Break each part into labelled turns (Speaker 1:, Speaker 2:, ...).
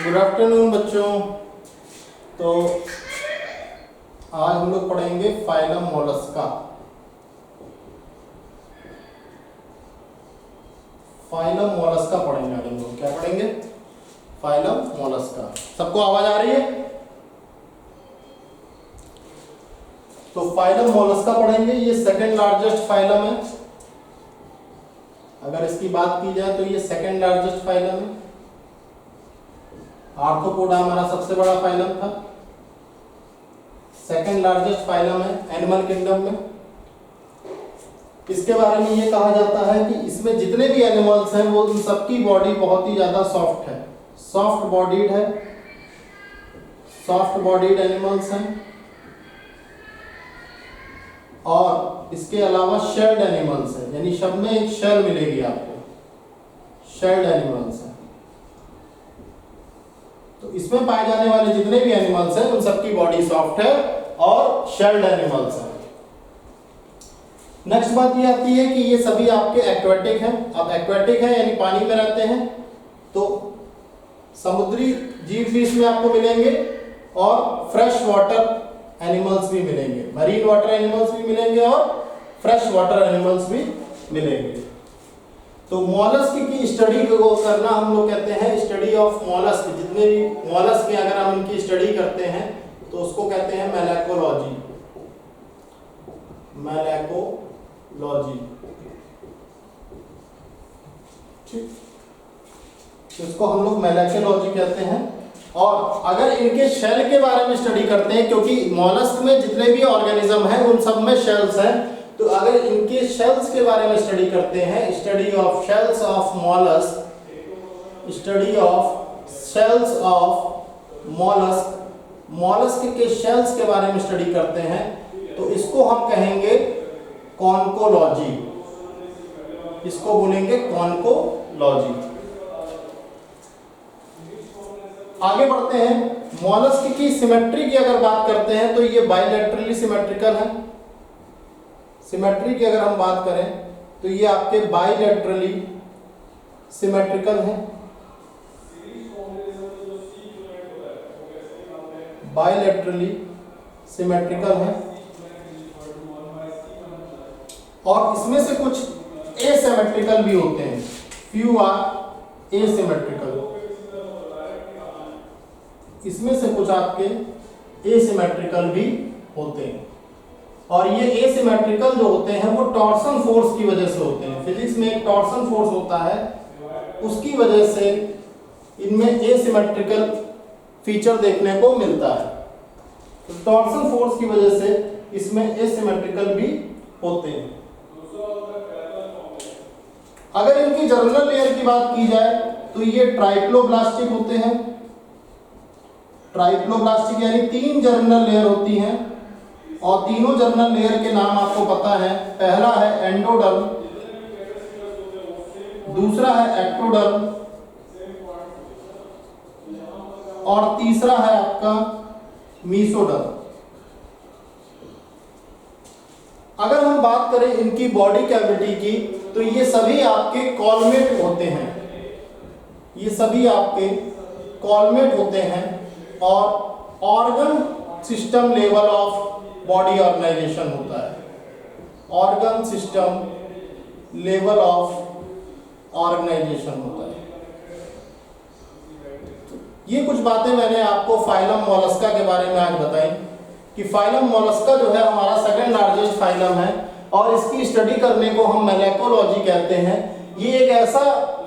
Speaker 1: Good afternoon बच्चों। तो आज हम लोग पढ़ेंगे फाइलम मोलस्का। फाइलम मोलस्का पढ़ेंगे आज हम लोग। क्या पढ़ेंगे? Phylum Mollusca. सबको आवाज आ रही है? तो फाइलम मोलस्का पढ़ेंगे। ये सेकंड लार्जेस्ट फाइलम है। अगर इसकी बात की जाए तो ये सेकंड लार्जेस्ट फाइलम है। आर्थ्रोपोडा हमारा सबसे बड़ा फाइलम था। सेकंड लार्जेस्ट फाइलम है एनिमल किंगडम में। इसके बारे में ये कहा जाता है कि इसमें जितने भी एनिमल्स हैं वो उन सबकी बॉडी बहुत ही ज्यादा सॉफ्ट है, सॉफ्ट बॉडीड है, सॉफ्ट बॉडीड एनिमल्स हैं। और इसके अलावा शेल्ड एनिमल्स हैं, यानी सब में एक शेल मिलेगी आपको, शेल्ड एनिमल्स हैं। तो इसमें पाए जाने वाले जितने भी एनिमल्स हैं उन सबकी बॉडी सॉफ्ट है और शेल्ड एनिमल्स हैं। नेक्स्ट बात ये आती है कि ये सभी आपके एक्वेटिक हैं। अब एक्वेटिक है यानी पानी में रहते हैं, तो समुद्री जीव भी इसमें आपको मिलेंगे और फ्रेश वाटर एनिमल्स भी मिलेंगे, मरीन वाटर एनिमल्स भी मिलेंगे और फ्रेश वाटर एनिमल्स भी मिलेंगे। तो मॉलस्क की स्टडी को करना हम लोग कहते हैं स्टडी ऑफ मॉलस्क। जितने भी मॉलस्क हैं अगर हम इनकी स्टडी करते हैं तो उसको कहते हैं मेलाकोलॉजी। मेलाकोलॉजी, ठीक, इसको हम लोग मेलाकोलॉजी कहते हैं। और अगर इनके शेल के बारे में स्टडी करते हैं, क्योंकि मॉलस्क में जितने भी ऑर्गेनिज्म हैं उन सब में शेल्स हैं, तो अगर इनके शेल्स के बारे में स्टडी करते हैं, study of shells of mollusc, study of shells of mollusc, mollusc के शेल्स के बारे में स्टडी करते हैं, तो इसको हम कहेंगे कॉन्कोलॉजी। इसको बोलेंगे कॉन्कोलॉजी। आगे बढ़ते हैं। मॉलस्क की सिमेट्री की अगर बात करते हैं तो ये बाइलेटरली सिमेट्रिकल है। सिमेट्री की अगर हम बात करें तो ये आपके बाइलेटरली सिमेट्रिकल है। बाइलेटरली सिमेट्रिकल है। और इसमें से कुछ एसिमेट्रिकल भी होते हैं। Few are asymmetrical. इसमें से कुछ आपके एसिमेट्रिकल भी होते हैं। और ये एसिमेट्रिकल जो होते हैं वो टॉर्सन फोर्स की वजह से होते हैं। फिजिक्स में एक टॉर्सन फोर्स होता है, उसकी वजह से इनमें एसिमेट्रिकल फीचर देखने को मिलता है। तो टॉर्सन फोर्स की वजह से इसमें एसिमेट्रिकल भी होते हैं। अगर इनकी जर्मिनल लेयर की बात की जाए तो ये ट्राइप्लोब्लास्टिक होते हैं। ट्राइप्लोब्लास्टिक यानी 3 जर्मिनल लेयर होती हैं और तीनों जर्मिनल लेयर के नाम आपको पता है। पहला है एंडोडर्म, दूसरा है एक्टोडर्म और तीसरा है आपका मीसोडर्म। अगर हम बात करें इनकी बॉडी कैविटी की तो ये सभी आपके कॉलमेट होते हैं। ये सभी आपके कॉलमेट होते हैं और organ system level of body organization होता है। Organ system level of organization होता है। ये कुछ बातें मैंने आपको फाइलम मोलस्का के बारे में आज बताई कि फाइलम मोलस्का जो है हमारा सेकंड लार्जेस्ट फाइलम है और इसकी स्टडी करने को हम मेलाकोलॉजी कहते हैं। ये एक ऐसा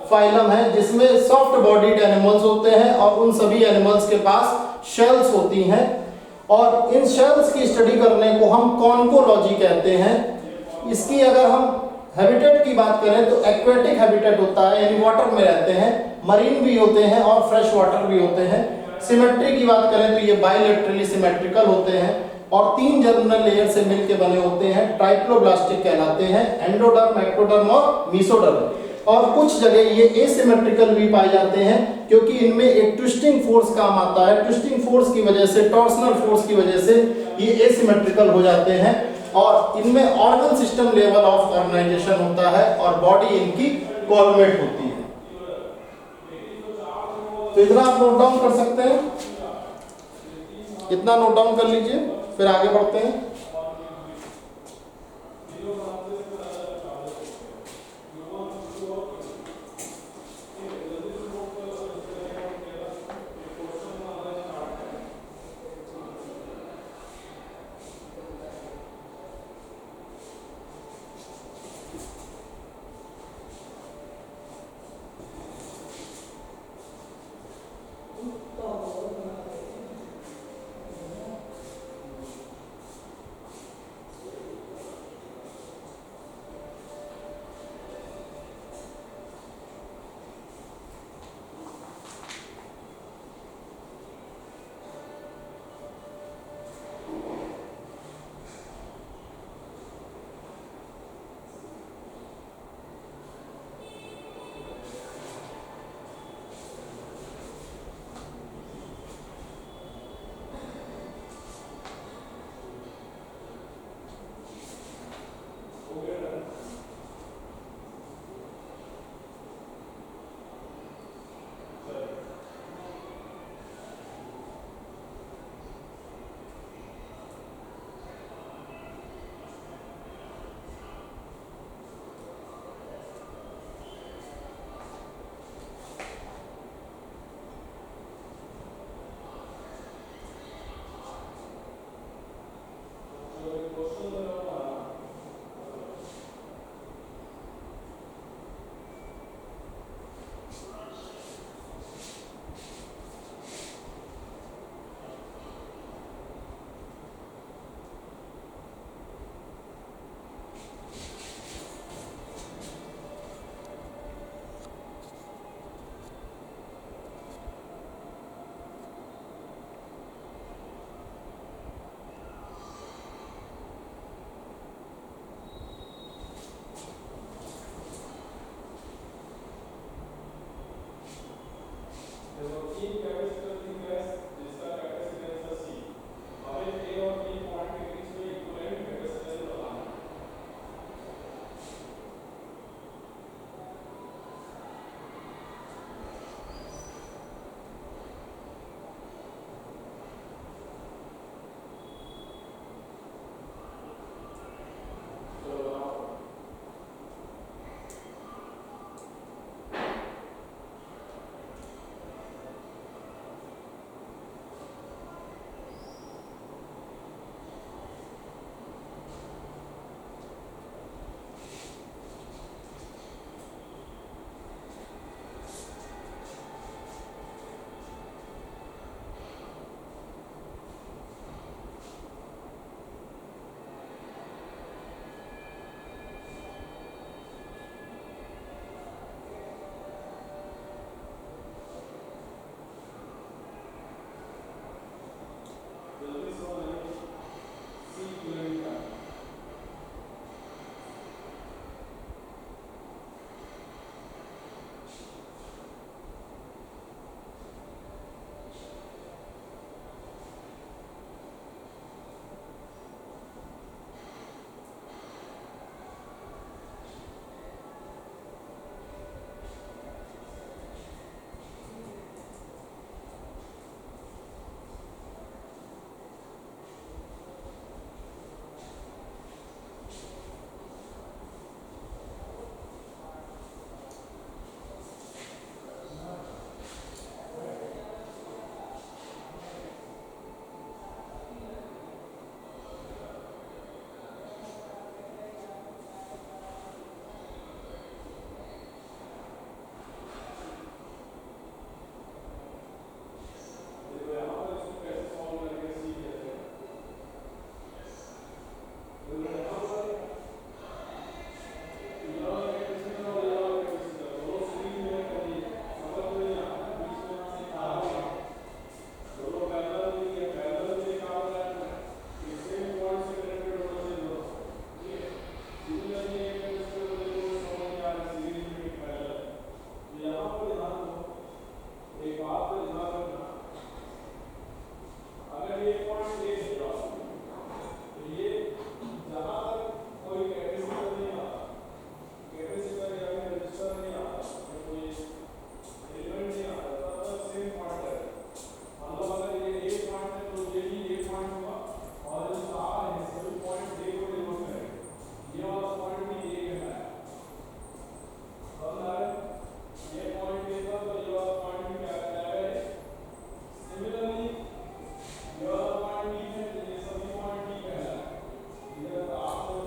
Speaker 1: फाइलम है जिसमें सॉफ्ट बॉडीड एनिमल्स होते हैं और उन सभी एनिमल्स के पास शेल्स होती हैं और इन शेल्स की स्टडी करने को हम कॉन्कोलॉजी कहते हैं। इसकी अगर हम हैबिटेट की बात करें तो एक्वेटिक हैबिटेट होता है, यानी वाटर में रहते हैं, मरीन भी होते हैं और फ्रेश वाटर भी होते हैं। सिमेट्री की बात करें तो ये बाइलेटरली सिमेट्रिकल होते हैं और 3 जर्मिनल लेयर से मिलकर बने होते हैं। ट्राइप्लोब्लास्टिक कहलाते हैं, एंडोडर्म, एक्टोडर्म और मीसोडर्म। और कुछ जगह ये एसिमेट्रिकल भी पाए जाते हैं क्योंकि इनमें एक ट्विस्टिंग फोर्स काम आता है। ट्विस्टिंग फोर्स की वजह से, टॉर्सनल फोर्स की वजह से ये एसिमेट्रिकल हो जाते हैं और इनमें organ system level of organization होता है और बॉडी इनकी कॉलमेट होती है। तो इतना आप नोट डाउन कर सकते हैं, इतना नोट डाउन कर लीजिए, फिर आगे बढ़ते हैं।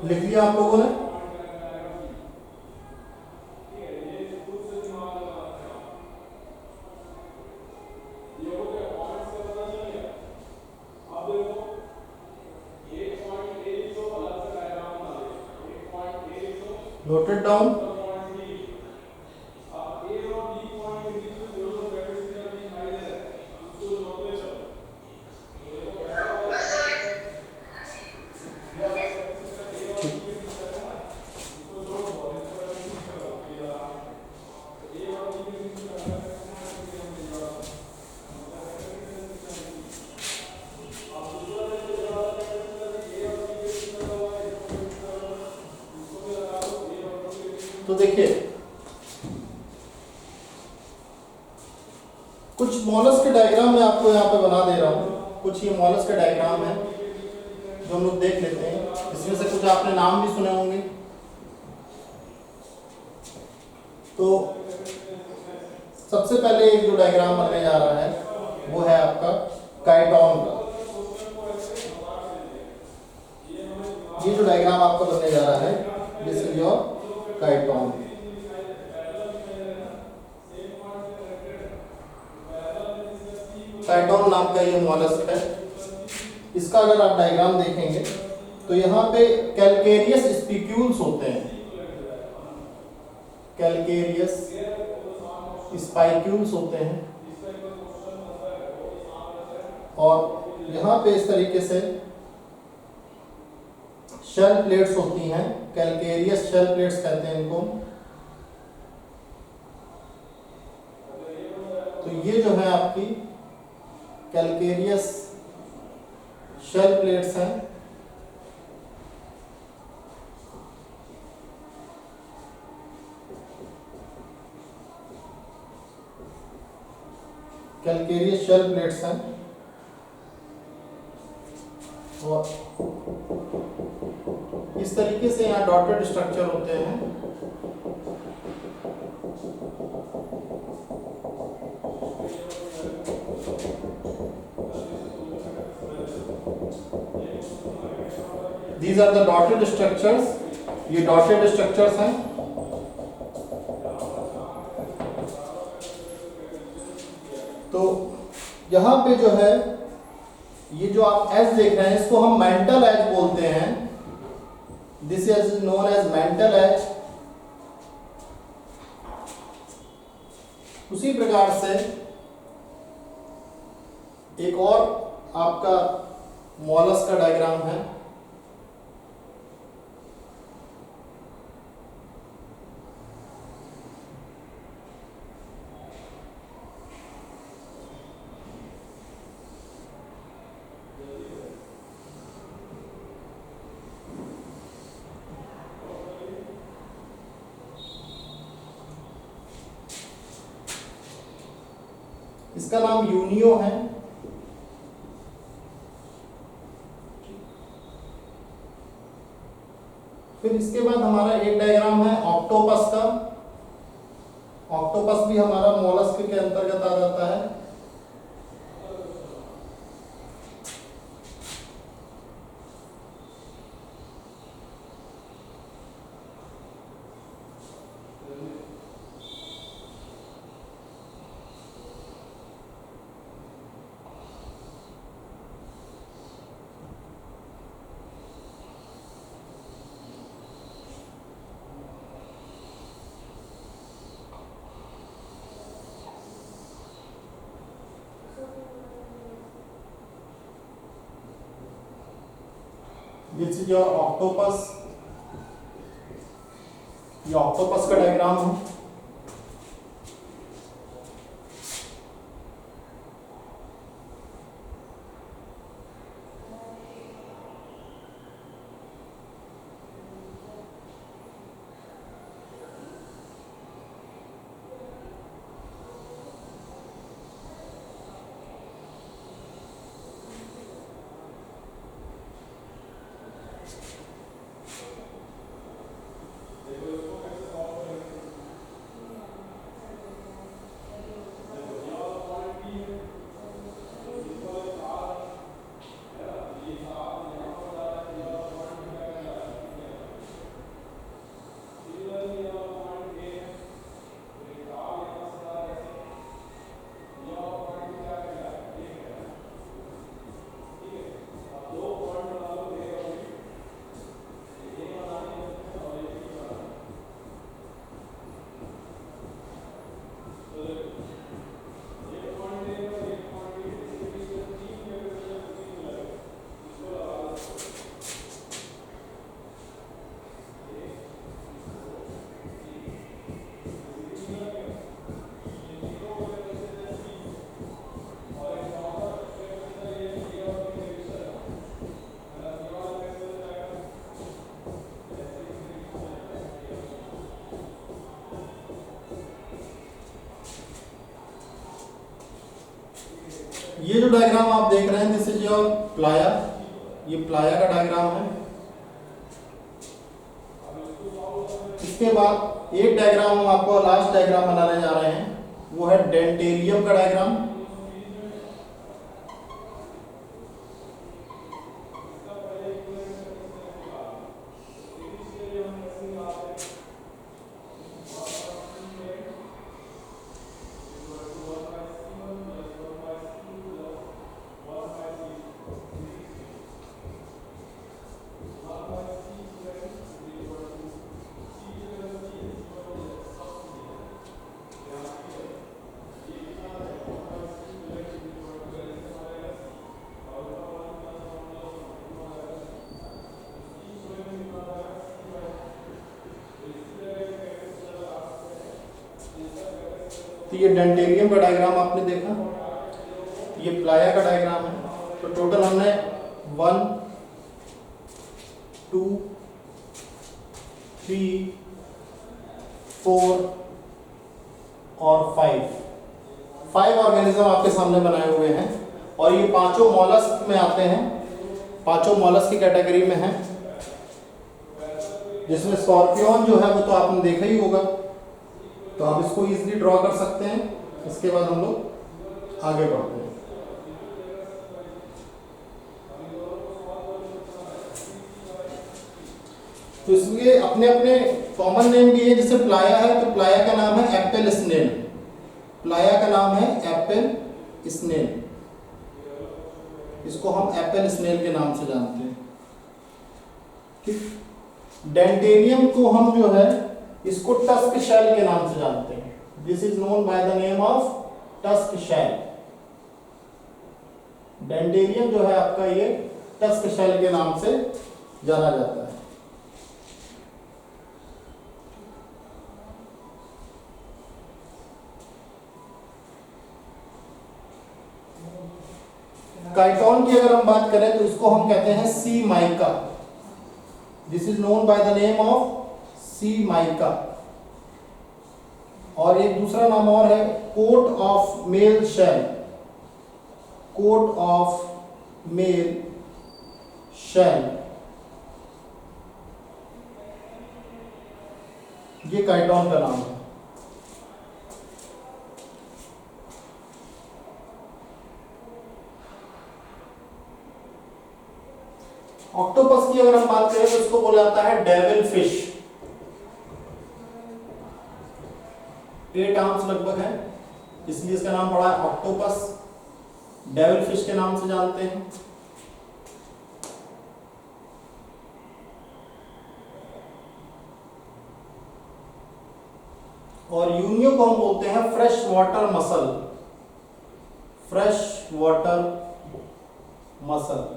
Speaker 1: लिख लिया आप लोगों ने? Noted down? तो देखिए कुछ मॉलस्क के डायग्राम मैं आपको यहाँ पे बना दे रहा हूँ। कुछ ये मॉलस्क के डायग्राम है जो हम लोग देख लेते हैं। इसमें से कुछ आपने नाम भी सुने होंगे। तो सबसे पहले एक जो डायग्राम बनने जा रहा है वो है आपका काइटोन का। ये जो डायग्राम आपका बनने जा रहा है दिस इज योर काइटोन। काइटोन नाम का ये मॉलस्क है। इसका अगर आप डायग्राम देखेंगे तो यहाँ पे कैलकेरियस स्पिक्यूल्स होते हैं। कैलकेरियस स्पाइक्यूल्स होते हैं और यहाँ पे इस तरीके से शेल प्लेट्स होती हैं। कैलकेरियस शेल प्लेट्स कहते हैं इनको। तो ये जो है आपकी कैलकेरियस शेल प्लेट्स हैं। कैलकेरियस शेल प्लेट्स हैं और इस तरीके से यहाँ डॉटेड स्ट्रक्चर होते हैं। These are the dotted structures। ये डॉटेड स्ट्रक्चर्स हैं। तो यहाँ पे जो है ये जो आप एज देख रहे हैं इसको हम मेंटल एज बोलते हैं। This is known as mantle edge. उसी प्रकार से एक और आपका मॉलस्क का डायग्राम है। इसका नाम यूनियो है। फिर इसके बाद हमारा एक डायग्राम है ऑक्टोपस का। ऑक्टोपस भी हमारा मोलस्क के अंतर्गत आ जाता है। This is your octopus. ये ऑक्टोपस का डायग्राम है। ये जो डायग्राम आप देख रहे हैं दिस इज योर प्लाया, ये प्लाया का डायग्राम है। इसके बाद एक डायग्राम हम आपको लास्ट डायग्राम बनाने जा रहे हैं, वो है डेंटेलियम का डायग्राम। तो ये डेंटेलियम का डायग्राम आपने देखा, ये प्लाया का डायग्राम है। तो टोटल हमने 1 2 3 4 और 5 ऑर्गेनिज्म आपके सामने बनाए हुए हैं, और ये पांचों मॉलस्क में आते हैं, पांचों मॉलस्क की कैटेगरी में हैं, जिसमें स्कॉर्पियन जो है वो तो आपने देखा ही होगा, तो आप इसको इजीली ड्रॉ कर सकते हैं। इसके बाद हम लोग आगे बढ़ते हैं। तो इसलिए अपने अपने कॉमन नेम भी है, जैसे प्लाया है तो प्लाया का नाम है एप्पल स्नेल, प्लाया का नाम है एप्पल स्नेल, इसको हम एप्पल स्नेल के नाम से जानते हैं। ठीक। डेंटेलियम को हम जो है इसको टस्क शेल के नाम से जानते हैं, this is known by the name of tusk shell. Dentalium जो है आपका ये टस्क शेल के नाम से जाना जाता है। काइटोन की अगर हम बात करें तो इसको हम कहते हैं sea mica, this is known by the name of sea mica. और एक दूसरा नाम और है coat of mail shell, coat of mail shell, ये काइटोन का नाम है। ऑक्टोपस की अगर हम बात करें तो इसको बोला जाता है डेविल फिश, 8 आर्म्स लगभग है, इसलिए इसका नाम पड़ा है ऑक्टोपस, डेविल फिश के नाम से जानते हैं। और यूनियो को हम बोलते हैं fresh water muscle, fresh water muscle.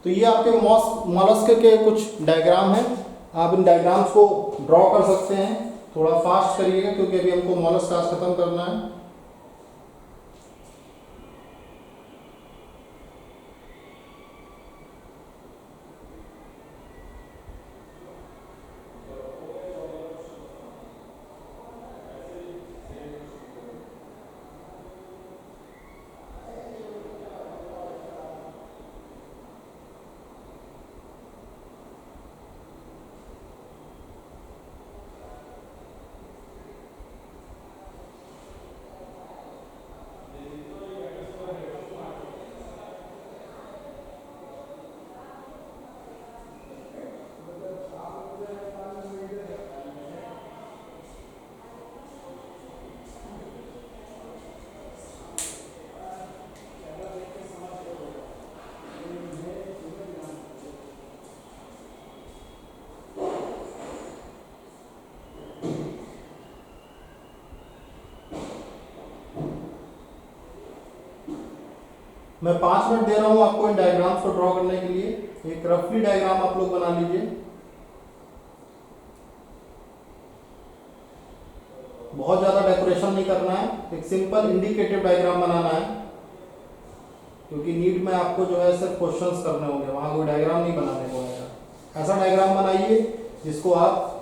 Speaker 1: तो ये आपके मॉलस्क के कुछ डायग्राम हैं, आप इन डायग्राम्स को ड्रॉ कर सकते हैं। थोड़ा फास्ट करिएगा क्योंकि अभी हमको मॉलस्क क्लास खत्म करना है। मैं 5 मिनट दे रहा हूं आपको इन डायग्राम्स को ड्रॉ करने के लिए। एक रफली डायग्राम आप लोग बना लीजिए। बहुत ज्यादा डेकोरेशन नहीं करना है, एक सिंपल इंडिकेटिव डायग्राम बनाना है, क्योंकि नीट में आपको जो है सिर्फ क्वेश्चंस करने होंगे, वहां कोई डायग्राम नहीं बनाने को आएगा। ऐसा डायग्राम बनाइए जिसको आप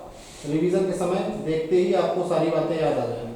Speaker 1: रिवीजन के समय देखते ही आपको सारी बातें याद आ जाएंगी।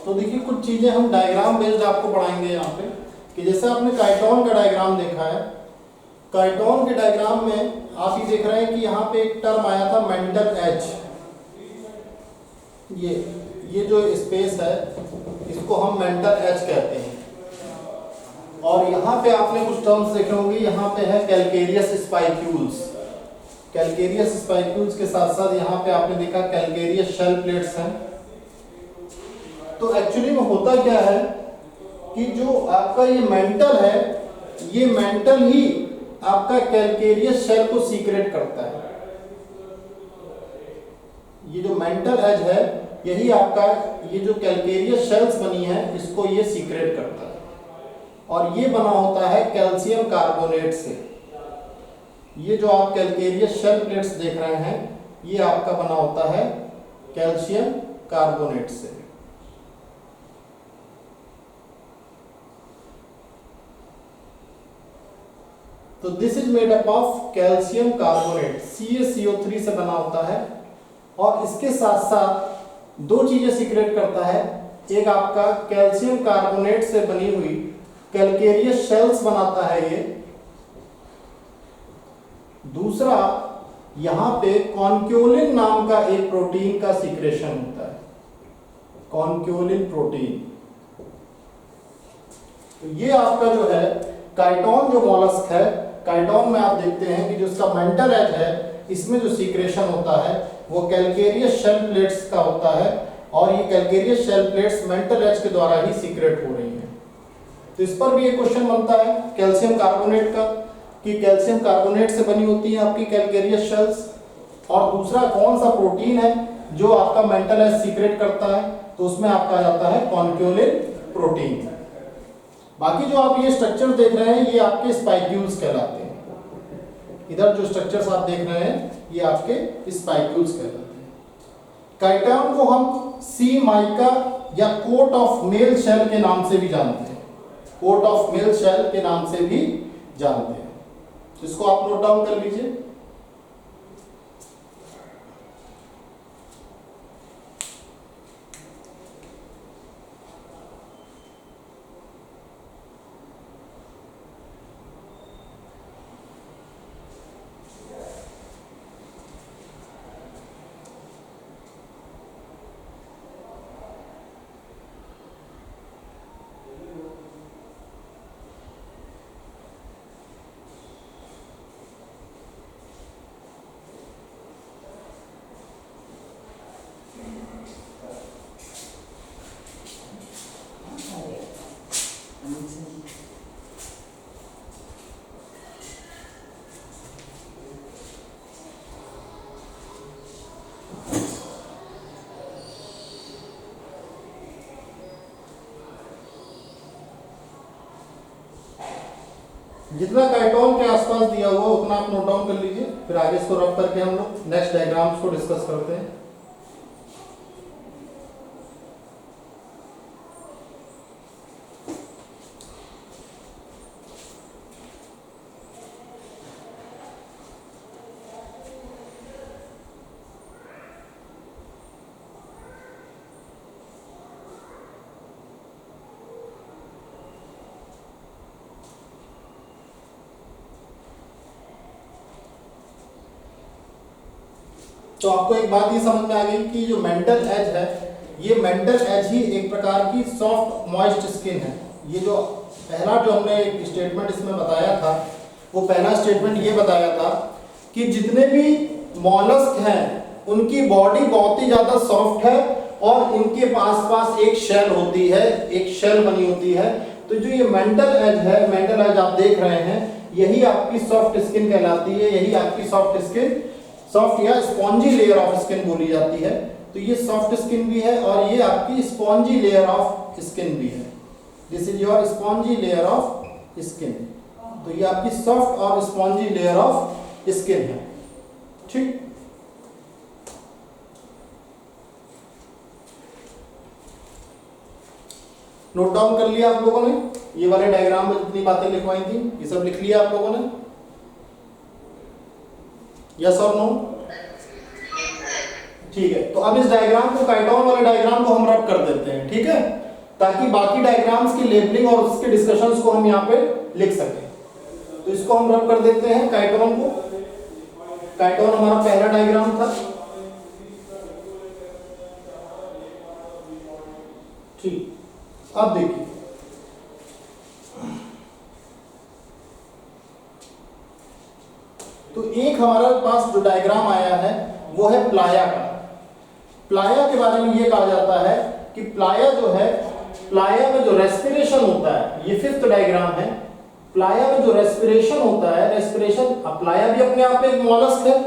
Speaker 1: तो देखिए कुछ चीजें हम डायग्राम बेस्ड आपको पढ़ाएंगे यहाँ पे कि जैसे आपने काइटोन का डायग्राम देखा है। काइटोन के डायग्राम में आप ये देख रहे हैं कि यहाँ पे एक टर्म आया था मेंटल एज। ये जो स्पेस है इसको हम मेंटल एज कहते हैं। और यहाँ पे आपने कुछ टर्म्स देखे होंगे, यहाँ पे है कैलकेरियस स्पाइक्यूल्स। कैलकेरियस स्पाइक्यूल्स के साथ साथ यहाँ पे आपने देखा कैलकेरियस शेल प्लेट्स हैं। तो एक्चुअली में होता क्या है कि जो आपका ये मेंटल है, ये मेंटल ही आपका कैलकेरियस शेल को सीक्रेट करता है। ये जो मेंटल एज है यही आपका ये जो कैलकेरियस शेल्स बनी है इसको ये सीक्रेट करता है। और ये बना होता है कैल्शियम कार्बोनेट से। ये जो आप कैलकेरियस शेल प्लेट्स देख रहे हैं ये आपका बना होता है कैल्शियम कार्बोनेट से। तो this is made up of calcium carbonate, CaCO3 से बना होता है। और इसके साथ साथ दो चीजें सीक्रेट करता है, एक आपका कैल्शियम कार्बोनेट से बनी हुई कैलकेरियस शेल्स बनाता है ये, दूसरा यहां पे कॉन्क्योलिन नाम का एक प्रोटीन का सीक्रेशन होता है, कॉन्क्योलिन प्रोटीन। तो ये आपका जो है काइटोन जो मॉलस्क है, काइटोन में आप देखते हैं कि जो इसका मेंटल एज है इसमें जो सीक्रेशन होता है वो कैलकेरियस शेल प्लेट्स का होता है। और ये calcareous shell plates mantle edge के द्वारा ही सीक्रेट हो रही हैं। तो इस पर भी एक क्वेश्चन बनता है कैल्शियम कार्बोनेट का कि कैल्शियम कार्बोनेट से बनी होती है आपकी कैलकेरियस शेल्स। और दूसरा कौन सा प्रोटीन है जो आपका मेंटल एज सीक्रेट करता है, तो उसमें आपका आ जाता है कॉन्क्योलिन प्रोटीन। बाकी जो आप ये स्ट्रक्चर देख रहे हैं ये आपके स्पाइक्यूल्स कहलाते हैं। इधर जो स्ट्रक्चर्स आप देख रहे हैं ये आपके स्पाइक्यूल्स कहलाते हैं। काइटोन को हम सी माइका या कोट ऑफ मेल शेल के नाम से भी जानते हैं, कोट ऑफ मेल शेल के नाम से भी जानते हैं। इसको आप नोट डाउन कर लीजिए। जितना काइटोन के आसपास दिया हुआ उतना आप नोट डाउन कर लीजिए, फिर आगे इसको रब करके हम लोग नेक्स्ट डायग्राम्स को डिस्कस करते हैं। तो आपको एक बात ये समझ में आ गई कि जो मेंटल एज है ये मेंटल एज ही एक प्रकार की सॉफ्ट मॉइस्ट स्किन है। ये जो पहला जो हमने एक स्टेटमेंट इसमें बताया था वो पहला स्टेटमेंट ये बताया था कि जितने भी मॉलस्क हैं उनकी बॉडी बहुत ही ज़्यादा सॉफ्ट है और इनके पास एक शेल होती है, एक शेल बनी होती है। तो जो ये मेंटल एज है, मेंटल एज आप देख रहे हैं, यही आपकी सॉफ्ट स्किन कहलाती है। यही आपकी सॉफ्ट स्किन, सॉफ्ट या स्पॉन्जी लेयर ऑफ स्किन बोली जाती है। तो ये सॉफ्ट स्किन भी है और ये आपकी स्पॉन्जी लेयर ऑफ स्किन भी है। This is your spongy layer of skin. तो ये आपकी सॉफ्ट और स्पॉन्जी लेयर ऑफ स्किन है। ठीक, नोट डाउन कर लिया आप लोगों ने? ये वाले डायग्राम में जितनी बातें लिखवाई थी ये सब लिख लिया आप लोगों ने? यस और नो? ठीक है, तो अब इस डायग्राम को, काइटोन वाले डायग्राम को हम रब कर देते हैं, ठीक है, ताकि बाकी डायग्राम्स की लेबलिंग और उसके डिस्कशंस को हम यहाँ पे लिख सकें। तो इसको हम रब कर देते हैं काइटोन को। काइटोन हमारा पहला डायग्राम था। ठीक, अब देखिए तो एक हमारे पास जो डायग्राम आया है वो है प्लाया का। प्लाया के बारे में ये कहा जाता है कि प्लाया जो है, प्लाया में जो रेस्पिरेशन होता है, ये फिफ्थ डायग्राम है। प्लाया में जो रेस्पिरेशन होता है, रेस्पिरेशन, प्लाया भी अपने आप में एक मॉलस्क है,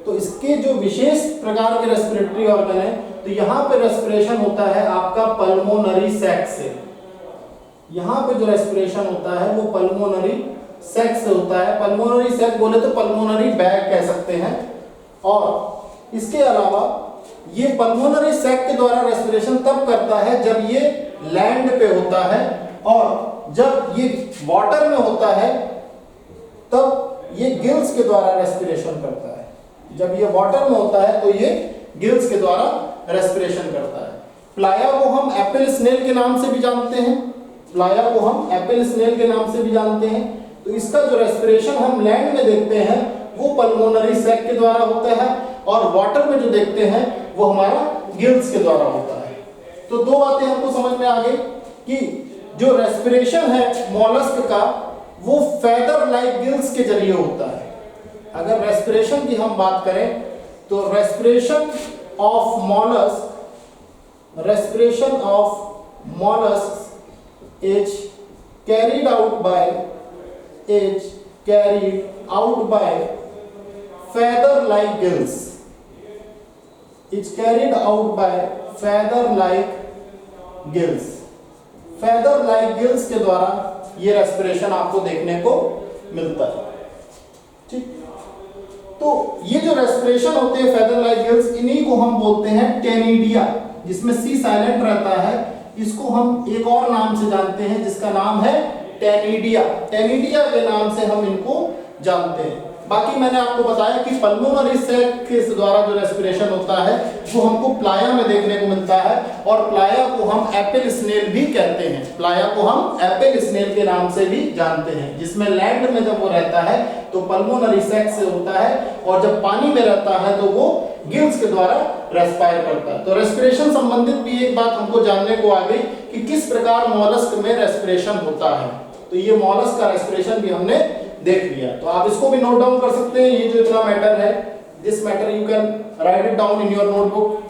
Speaker 1: तो इसके जो विशेष प्रकार के रेस्पिरेटरी ऑर्गन है, तो यहाँ पे रेस्पिरेशन होता है आपका पल्मोनरी सैक से। यहाँ पे जो रेस्पिरेशन होता है वो पल्मोनरी सैक से होता है। पल्मोनरी सैक बोले तो पल्मोनरी बैग कह सकते हैं। और इसके अलावा ये पल्मोनरी सैक के द्वारा रेस्पिरेशन तब करता है जब ये लैंड पे होता है, और जब ये वाटर में होता है तब ये गिल्स के द्वारा रेस्पिरेशन करता है। जब ये वाटर में होता है तो ये गिल्स के द्वारा रेस्पिरेशन करता है। प्लाया को हम एप्पल स्नेल के नाम से भी जानते हैं, प्लाया को हम एप्पल स्नेल के नाम से भी जानते हैं। तो इसका जो रेस्पिरेशन हम लैंड में देखते हैं वो पल्मोनरी सैक के द्वारा होता है, और वाटर में जो देखते हैं वो हमारा गिल्स के द्वारा होता है। तो दो बातें हमको समझ में आ गई कि जो रेस्पिरेशन है मॉलस्क का वो फेदर लाइक गिल्स के जरिए होता है। अगर रेस्पिरेशन की हम बात करें तो respiration of mollusc is carried out by feather-like gills. It's carried out by feather-like gills. feather-like gills के द्वारा ये रेस्पिरेशन आपको देखने को मिलता है। ठीक, तो ये जो रेस्पिरेशन होते हैं feather-like gills, इन्हीं को हम बोलते हैं टेनिडिया, जिसमें सी साइलेंट रहता है। इसको हम एक और नाम से जानते हैं जिसका नाम है टेनिडिया। टेनिडिया के नाम से हम इनको जानते हैं। बाकी मैंने आपको बताया कि पल्मोनरी सैक के द्वारा जो रेस्पिरेशन होता है वो हमको प्लाया में देखने को मिलता है, और प्लाया को हम एप्पल स्नेल भी कहते हैं। प्लाया को हम एप्पल स्नेल के नाम से भी जानते हैं, जिसमें लैंड में जब वो रहता है तो पल्मोनरी सैक से होता है, और जब पानी में रहता है तो वो गिल्स के द्वारा रेस्पायर करता है। तो रेस्पिरेशन संबंधित भी एक बात हमको जानने को आ गई कि किस प्रकार मॉलस्क में रेस्पिरेशन होता है। तो ये मॉलस्क का रेस्पिरेशन भी हमने देख लिया। तो आप इसको भी नोट डाउन कर सकते हैं। ये जो इतना मैटर है, this matter you can write it down in your notebook.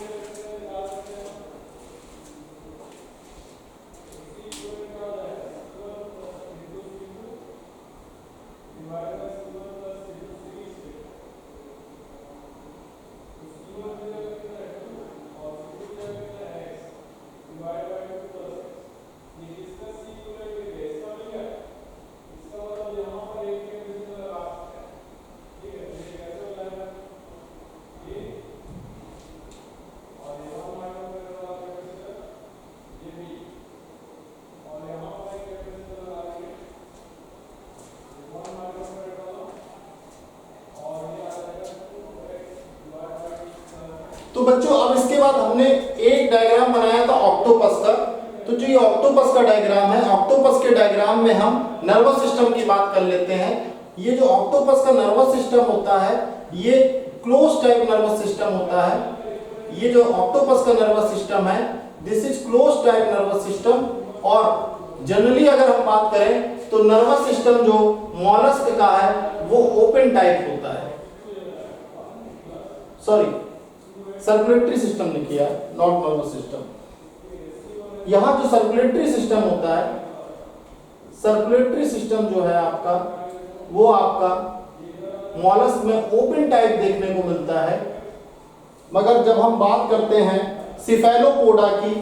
Speaker 1: तो बच्चों अब इसके बाद हमने एक डायग्राम बनाया था ऑक्टोपस का। तो जो ये ऑक्टोपस का डायग्राम है, ऑक्टोपस के डायग्राम में हम नर्वस सिस्टम की बात कर लेते हैं। ये जो ऑक्टोपस का नर्वस सिस्टम होता है ये क्लोज टाइप नर्वस सिस्टम होता है। ये जो ऑक्टोपस का नर्वस सिस्टम है this is close type nervous system. और जनरली अगर हम बात करें तो नर्वस सिस्टम जो मॉलस्क का है वो ओपन टाइप होता है। सॉरी, सर्कुलेटरी सिस्टम लिखिए, नॉट नर्वस सिस्टम। यहां जो सर्कुलेटरी सिस्टम होता है, सर्कुलेटरी सिस्टम जो है आपका वो आपका मॉलस्क में ओपन टाइप देखने को मिलता है। मगर जब हम बात करते हैं सिफेलोपोडा की,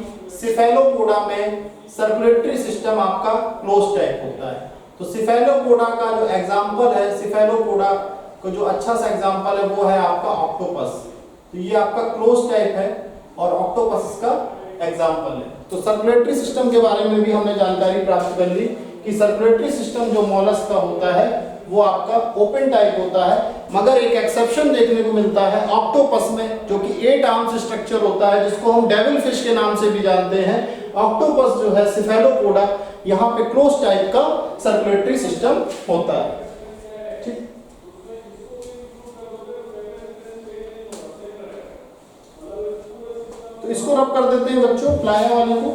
Speaker 1: सिफेलोपोडा में सर्कुलेटरी सिस्टम आपका क्लोज टाइप होता है। तो सिफेलोपोडा का जो एग्जांपल है, सिफेलोपोडा का जो अच्छा सा एग्जांपल है वो है आपका ऑक्टोपस। तो ये आपका क्लोज टाइप है और ऑक्टोपस का एग्जांपल है। तो सर्कुलेटरी सिस्टम के बारे में भी हमने जानकारी प्राप्त कर ली कि सर्कुलेटरी सिस्टम जो मॉलस्क का होता है वो आपका ओपन टाइप होता है। मगर एक एक्सेप्शन देखने को मिलता है ऑक्टोपस में, जो कि 8 आर्म्स स्ट्रक्चर होता है, जिसको हम डेविल फिश के नाम से भी जानते हैं। ऑक्टोपस जो है सिफेलोपोडा, यहाँ पे क्लोज टाइप का सर्कुलेटरी सिस्टम होता है। ठीक, तो इसको रब कर देते हैं बच्चों, प्लाया वाले को।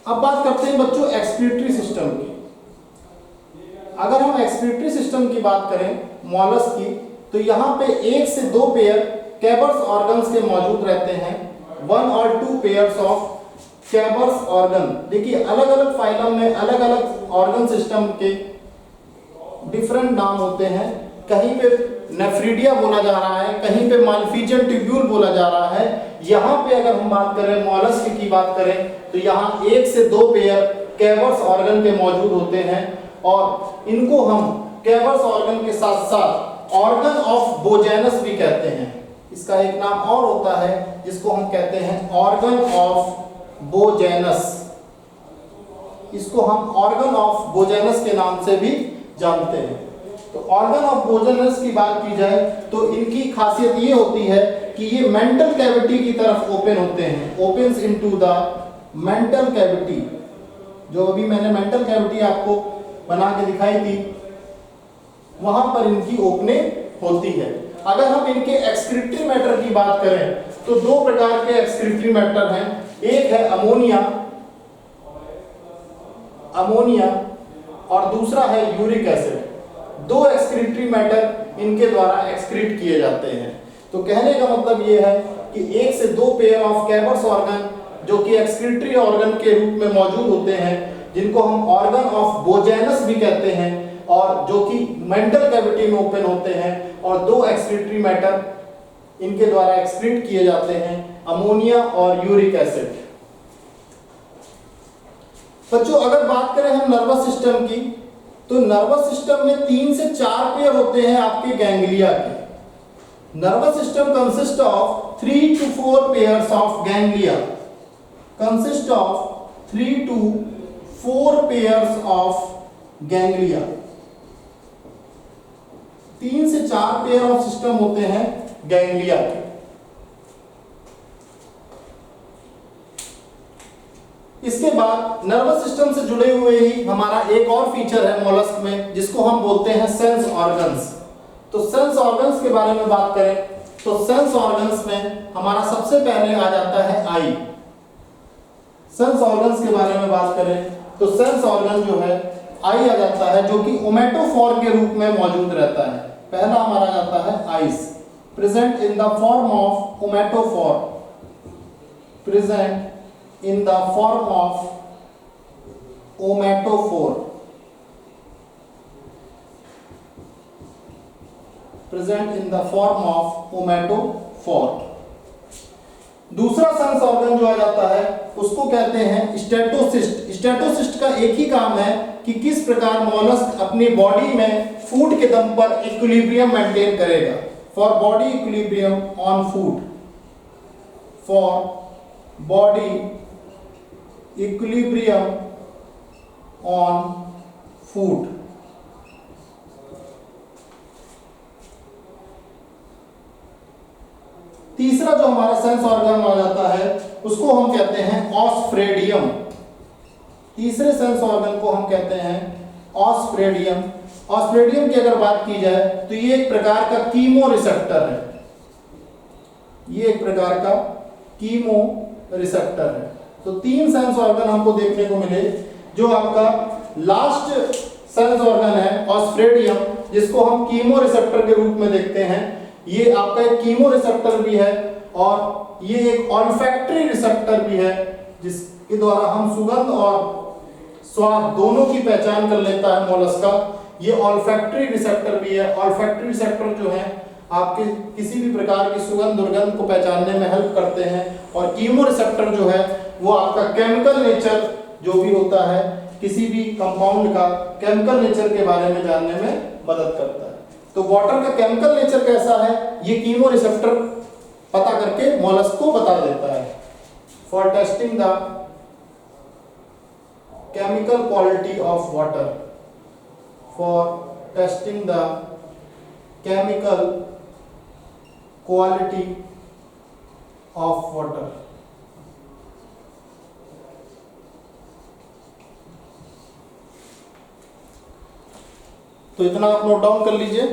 Speaker 1: अब बात करते हैं बच्चों एक्सक्रीटरी सिस्टम की। अगर हम एक्सक्रीटरी सिस्टम की बात करें मॉलस्क की, तो यहाँ पे 1 से 2 पेयर कैबर्स ऑर्गन्स के मौजूद रहते हैं, 1 और 2 पेयर्स ऑफ कैबर्स ऑर्गन। देखिए अलग अलग फाइलम में अलग अलग ऑर्गन सिस्टम के डिफरेंट नाम होते हैं। कहीं पे नेफ्रीडिया बोला जा रहा है, कहीं पे मालफिजियन ट्यूब्यूल बोला जा रहा है। यहाँ पे अगर हम बात करें मॉलस्क की बात करें तो यहाँ 1 से 2 पेयर कैबर्स ऑर्गन के मौजूद होते हैं और इनको हम कैबर्स ऑर्गन के साथ साथ ऑर्गन ऑफ बोजेनस भी कहते हैं। इसका एक नाम और होता है जिसको हम कहते हैं ऑर्गन ऑफ बोजेनस। इसको हम ऑर्गन ऑफ बोजेनस के नाम से भी जानते हैं। तो ऑर्गन ऑफ बोजेनस की बात की जाए तो इनकी खासियत ये होती है कि ये मेंटल कैविटी की तरफ ओपन होते हैं, opens into the mantle cavity. जो अभी मैंने मेंटल कैविटी आपको बना के दिखाई थी, वहां पर इनकी ओपनिंग होती है। अगर हम इनके एक्सक्रीटरी मैटर की बात करें तो 2 प्रकार के एक्सक्रीटरी मैटर हैं। एक है अमोनिया और दूसरा है यूरिक एसिड। 2 एक्सक्रीटरी मैटर इनके द्वारा एक्सक्रीट किए जाते हैं। तो कहने का मतलब ये है कि 1 से 2 पेयर ऑफ कैबर्स ऑर्गन जो कि एक्सक्रीटरी ऑर्गन के रूप में मौजूद होते हैं, जिनको हम ऑर्गन ऑफ बोजेनस भी कहते हैं और जो कि मेंटल कैविटी में ओपन होते हैं, और 2 एक्सक्रीटरी मैटर इनके द्वारा एक्सक्रीट किए जाते हैं, अमोनिया और यूरिक एसिड। बच्चों अगर बात करें हम नर्वस सिस्टम की, तो नर्वस सिस्टम में 3 से 4 पेयर होते हैं आपके गैंग्लिया के। Nervous system consist of 3 to 4 pairs of ganglia, consist of 3 to 4 pairs of ganglia. 3 से 4 पेयर ऑफ सिस्टम होते हैं गैंग्लिया के। इसके बाद नर्वस सिस्टम से जुड़े हुए ही हमारा एक और फीचर है मॉलस्क में, जिसको हम बोलते हैं सेंस ऑर्गन्स। तो सेंस ऑर्गन्स के बारे में बात करें तो सेंस ऑर्गन्स में हमारा सबसे पहले आ जाता है आई। सेंस ऑर्गन्स के बारे में बात करें तो सेंस ऑर्गन जो है आई आ जाता है, जो कि ओमेटोफोर के रूप में मौजूद रहता है। पहला हमारा जाता है eyes, present in the form of ommatophore, present in the form of omatophore, present in the form of omatophore। दूसरा सेंस ऑर्गन जो आ जाता है उसको कहते हैं स्टेटोसिस्ट। स्टेटोसिस्ट का एक ही काम है कि किस प्रकार मॉलस्क अपनी बॉडी में फूड के दम पर इक्विलिब्रियम मेंटेन करेगा। For body equilibrium on food, for body equilibrium on food. तीसरा जो हमारा सेंस ऑर्गन आ जाता है उसको हम कहते हैं ऑस्फ्रेडियम। तीसरे सेंस ऑर्गन को हम कहते हैं ऑस्फ्रेडियम। ऑस्फ्रेडियम की अगर बात की जाए तो ये एक प्रकार का कीमो रिसेप्टर है। ये एक प्रकार का कीमो रिसेप्टर है। तो 3 सेंस ऑर्गन हमको देखने को मिले। जो आपका लास्ट सेंस ऑर्गन है ऑस्फ्रेडियम, जिसको हम कीमो रिसेप्टर के रूप में देखते हैं, ये आपका एक कीमो रिसेप्टर भी है और ये एक ऑल्फैक्टरी रिसेप्टर भी है, जिसके द्वारा हम सुगंध और स्वाद दोनों की पहचान कर लेता है मॉलस्क का। ये ऑल्फैक्टरी रिसेप्टर भी है। ऑल्फैक्टरी रिसेप्टर जो है आपके किसी भी प्रकार की सुगंध दुर्गंध को पहचानने में हेल्प करते हैं, और कीमो रिसेप्टर जो है वो आपका केमिकल नेचर जो भी होता है, किसी भी कंपाउंड का केमिकल नेचर के बारे में जानने में मदद करता है। तो वाटर का केमिकल नेचर कैसा है ये कीमो रिसेप्टर पता करके मॉलस्क को बता देता है। For testing the chemical quality of water, for testing the chemical quality of water. तो इतना आप नोट डाउन कर लीजिए।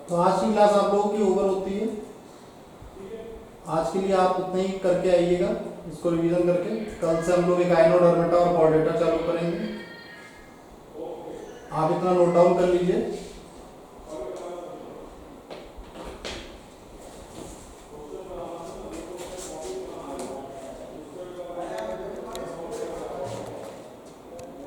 Speaker 1: तो आज की क्लास आप लोगों की ओवर होती है। आज के लिए आप उतना ही करके आइएगा, इसको रिवीजन करके। कल से हम लोग एक आइनोडर्मेटा और कॉर्डेटा चालू करेंगे। आप इतना नोट डाउन कर लीजिए।